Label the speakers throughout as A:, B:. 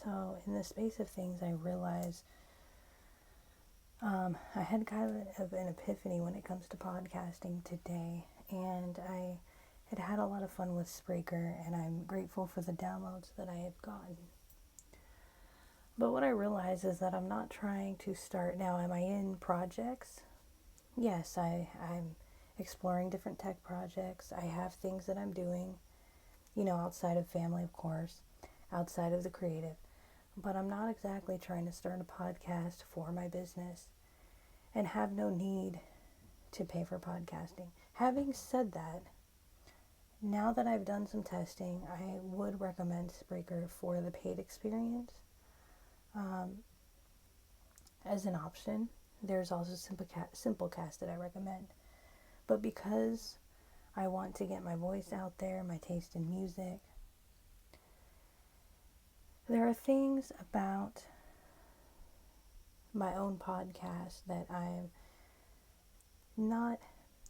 A: So in the space of things, I realized I had kind of an epiphany when it comes to podcasting today, and I had a lot of fun with Spreaker, and I'm grateful for the downloads that I have gotten. But what I realize is that I'm not trying to start now. Am I in projects? Yes, I'm exploring different tech projects. I have things that I'm doing, outside of family, of course, outside of the creative. But I'm not exactly trying to start a podcast for my business and have no need to pay for podcasting. Having said that, now that I've done some testing, I would recommend Spreaker for the paid experience as an option. There's also Simplecast that I recommend. But because I want to get my voice out there, my taste in music, there are things about my own podcast that I'm not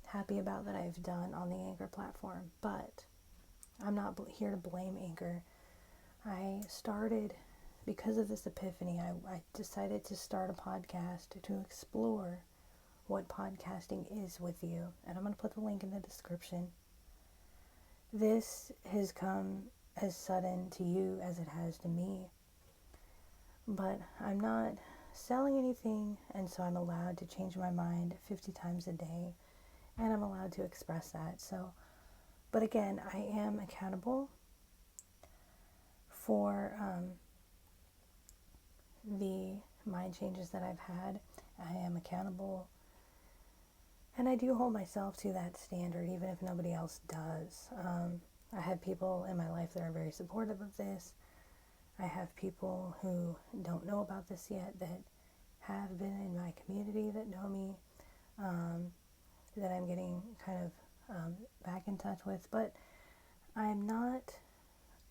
A: happy about that I've done on the Anchor platform. But I'm not here to blame Anchor. I started, because of this epiphany, I decided to start a podcast to explore what podcasting is with you. And I'm going to put the link in the description. This has come as sudden to you as it has to me. But I'm not selling anything, and so I'm allowed to change my mind 50 times a day, and I'm allowed to express that. So, but again, I am accountable for the mind changes that I've had. I am accountable, and I do hold myself to that standard, even if nobody else does. I have people in my life that are very supportive of this. I have people who don't know about this yet that have been in my community that know me, that I'm getting kind of back in touch with. But I'm not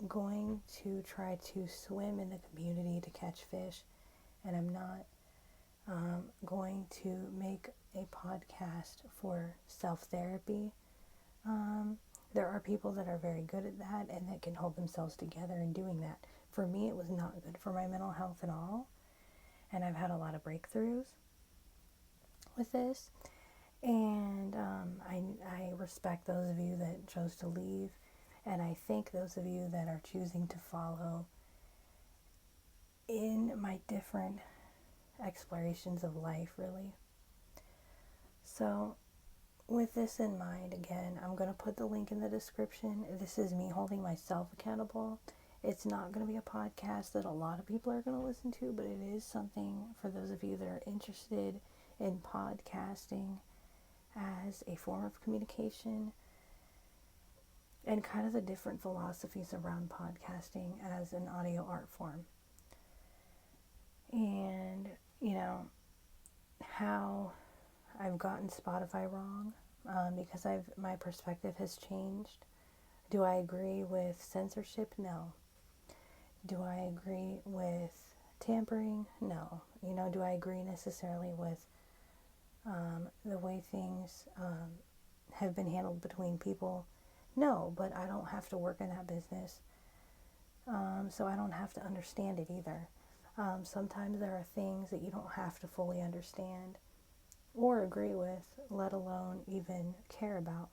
A: going to try to swim in the community to catch fish, and I'm not going to make a podcast for self-therapy. There are people that are very good at that and that can hold themselves together in doing that. For me, it was not good for my mental health at all, and I've had a lot of breakthroughs with this, and I respect those of you that chose to leave, and I thank those of you that are choosing to follow in my different explorations of life, really. So with this in mind, again, I'm going to put the link in the description. This is me holding myself accountable. It's not going to be a podcast that a lot of people are going to listen to, but it is something for those of you that are interested in podcasting as a form of communication, and kind of the different philosophies around podcasting as an audio art form. And, how I've gotten Spotify wrong, because my perspective has changed. Do I agree with censorship? No. Do I agree with tampering? No. Do I agree necessarily with the way things have been handled between people? No, but I don't have to work in that business, so I don't have to understand it either. Sometimes there are things that you don't have to fully understand or agree with, let alone even care about.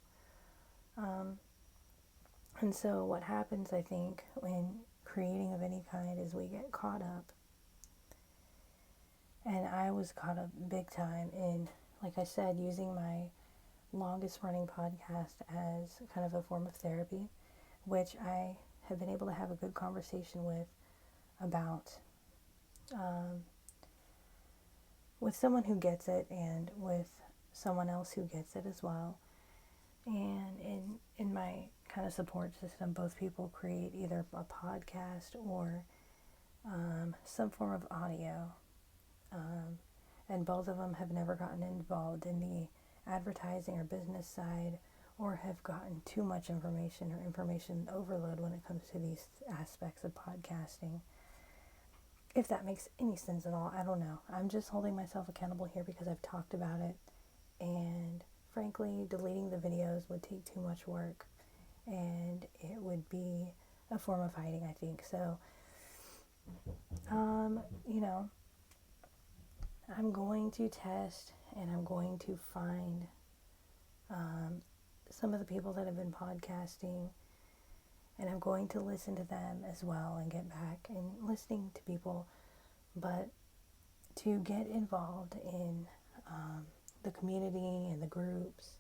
A: And so what happens, I think, when creating of any kind is we get caught up. And I was caught up big time in, like I said, using my longest running podcast as kind of a form of therapy, which I have been able to have a good conversation about with someone who gets it and with someone else who gets it as well. And in my kind of support system, both people create either a podcast or some form of audio. And both of them have never gotten involved in the advertising or business side, or have gotten too much information or information overload when it comes to these aspects of podcasting. If that makes any sense at all, I don't know. I'm just holding myself accountable here because I've talked about it, and frankly, deleting the videos would take too much work, and it would be a form of hiding, I think. So You know, I'm going to test and I'm going to find um, some of the people that have been podcasting, and I'm going to listen to them as well and get back and listening to people, but to get involved in the community and the groups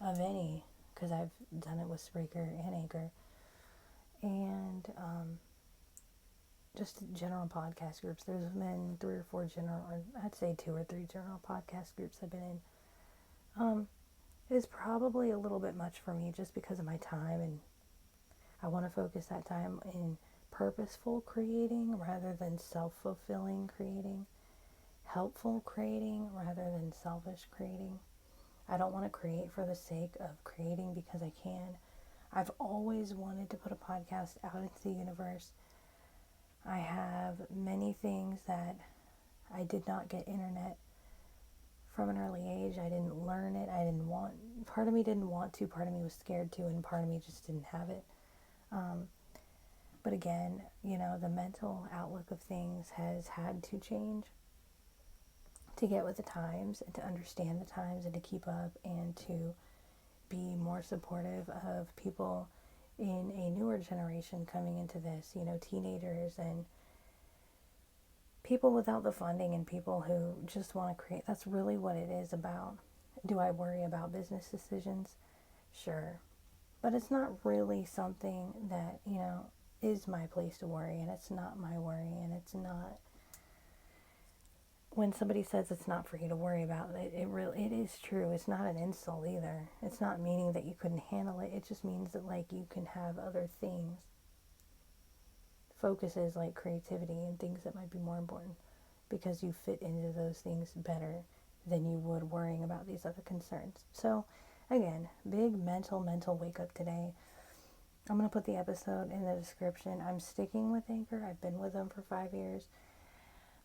A: of any, because I've done it with Spreaker and Anchor, and just general podcast groups. There's been 3 or 4 general, or I'd say 2 or 3 general podcast groups I've been in. It is probably a little bit much for me just because of my time, and I want to focus that time in purposeful creating rather than self-fulfilling creating, helpful creating rather than selfish creating. I don't want to create for the sake of creating because I can. I've always wanted to put a podcast out into the universe. I have many things that I did not get internet from an early age. I didn't learn it. I didn't want, part of me didn't want to, part of me was scared to, and part of me just didn't have it. But again, you know, the mental outlook of things has had to change to get with the times and to understand the times and to keep up and to be more supportive of people in a newer generation coming into this, you know, teenagers and people without the funding and people who just want to create. That's really what it is about. Do I worry about business decisions? Sure. But it's not really something that, you know, is my place to worry, and it's not my worry, and it's not, when somebody says it's not for you to worry about it, it is true. It's not an insult either. It's not meaning that you couldn't handle it. It just means that, like, you can have other things, focuses like creativity and things that might be more important because you fit into those things better than you would worrying about these other concerns. So again, big mental wake up today. I'm going to put the episode in the description. I'm sticking with Anchor. I've been with them for 5 years.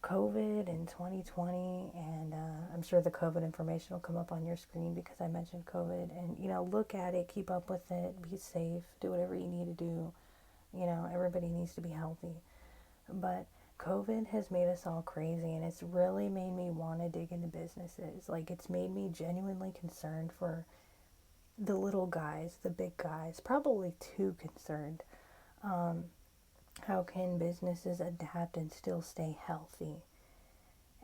A: COVID in 2020, and I'm sure the COVID information will come up on your screen because I mentioned COVID. And, you know, look at it, keep up with it, be safe, do whatever you need to do. You know, everybody needs to be healthy. But COVID has made us all crazy, and it's really made me want to dig into businesses. Like, it's made me genuinely concerned for the little guys, the big guys, probably too concerned. How can businesses adapt and still stay healthy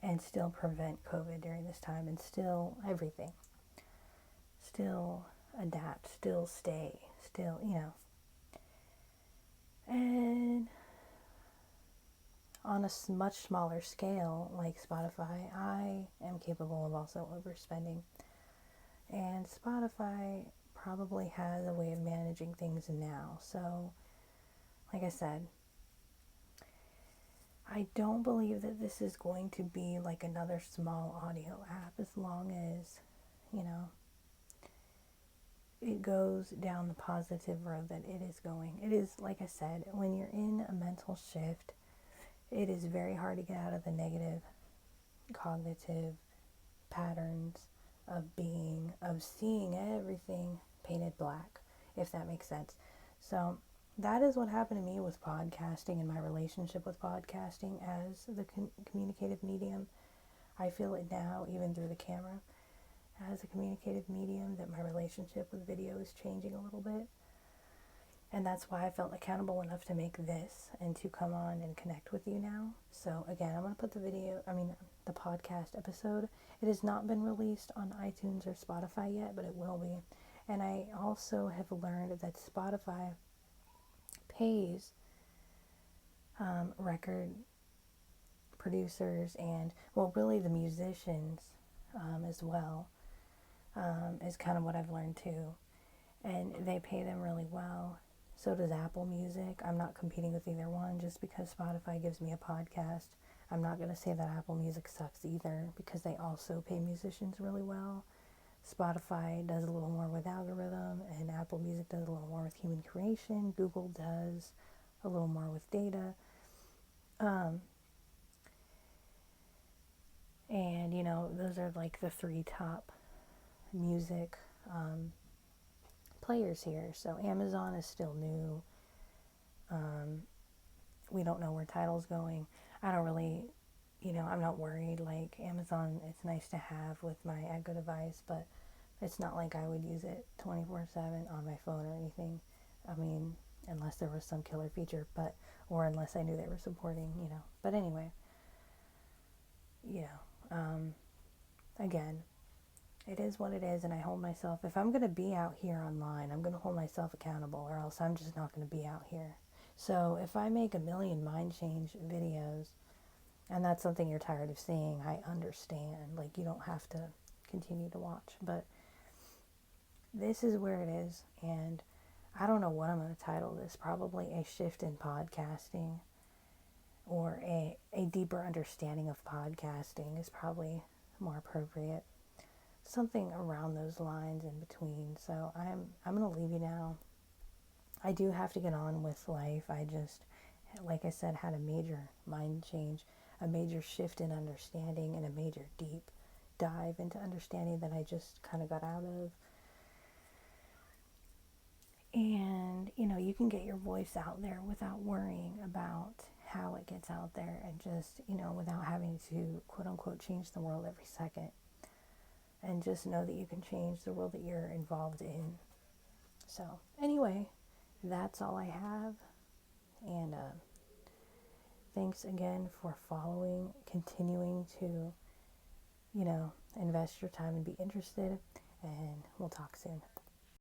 A: and still prevent COVID during this time and still everything? Still adapt, still stay, still, you know. And on a much smaller scale, like Spotify, I am capable of also overspending. And Spotify probably has a way of managing things now. So, like I said, I don't believe that this is going to be like another small audio app as long as, you know, it goes down the positive road that it is going. It is, like I said, when you're in a mental shift, it is very hard to get out of the negative cognitive patterns of being, of seeing everything painted black, if that makes sense. So that is what happened to me with podcasting and my relationship with podcasting as the communicative medium. I feel it now, even through the camera, as a communicative medium, that my relationship with video is changing a little bit. And that's why I felt accountable enough to make this and to come on and connect with you now. So again, I'm going to put the podcast episode. It has not been released on iTunes or Spotify yet, but it will be. And I also have learned that Spotify pays record producers and, well, really the musicians as well, is kind of what I've learned too. And they pay them really well. So does Apple Music. I'm not competing with either one. Just because Spotify gives me a podcast, I'm not going to say that Apple Music sucks either, because they also pay musicians really well. Spotify does a little more with algorithm, and Apple Music does a little more with human creation. Google does a little more with data. And, you know, those are like the 3 top music players here. So Amazon is still new. we don't know where title's going. I don't really, I'm not worried. Like Amazon, it's nice to have with my Echo device, but it's not like I would use it 24/7 on my phone or anything. I mean, unless there was some killer feature, or unless I knew they were supporting. But anyway, you know, again, it is what it is, and I hold myself, if I'm going to be out here online, I'm going to hold myself accountable, or else I'm just not going to be out here. So if I make a million mind change videos, and that's something you're tired of seeing, I understand. Like, you don't have to continue to watch, but this is where it is, and I don't know what I'm going to title this. Probably a shift in podcasting, or a deeper understanding of podcasting is probably more appropriate. Something around those lines in between. So I'm going to leave you now. I do have to get on with life. I just, like I said, had a major mind change, a major shift in understanding, and a major deep dive into understanding that I just kind of got out of. And, you can get your voice out there without worrying about how it gets out there, and just, without having to, quote unquote, change the world every second. And just know that you can change the world that you're involved in. So, anyway, that's all I have. And thanks again for following, continuing to, invest your time and be interested. And we'll talk soon.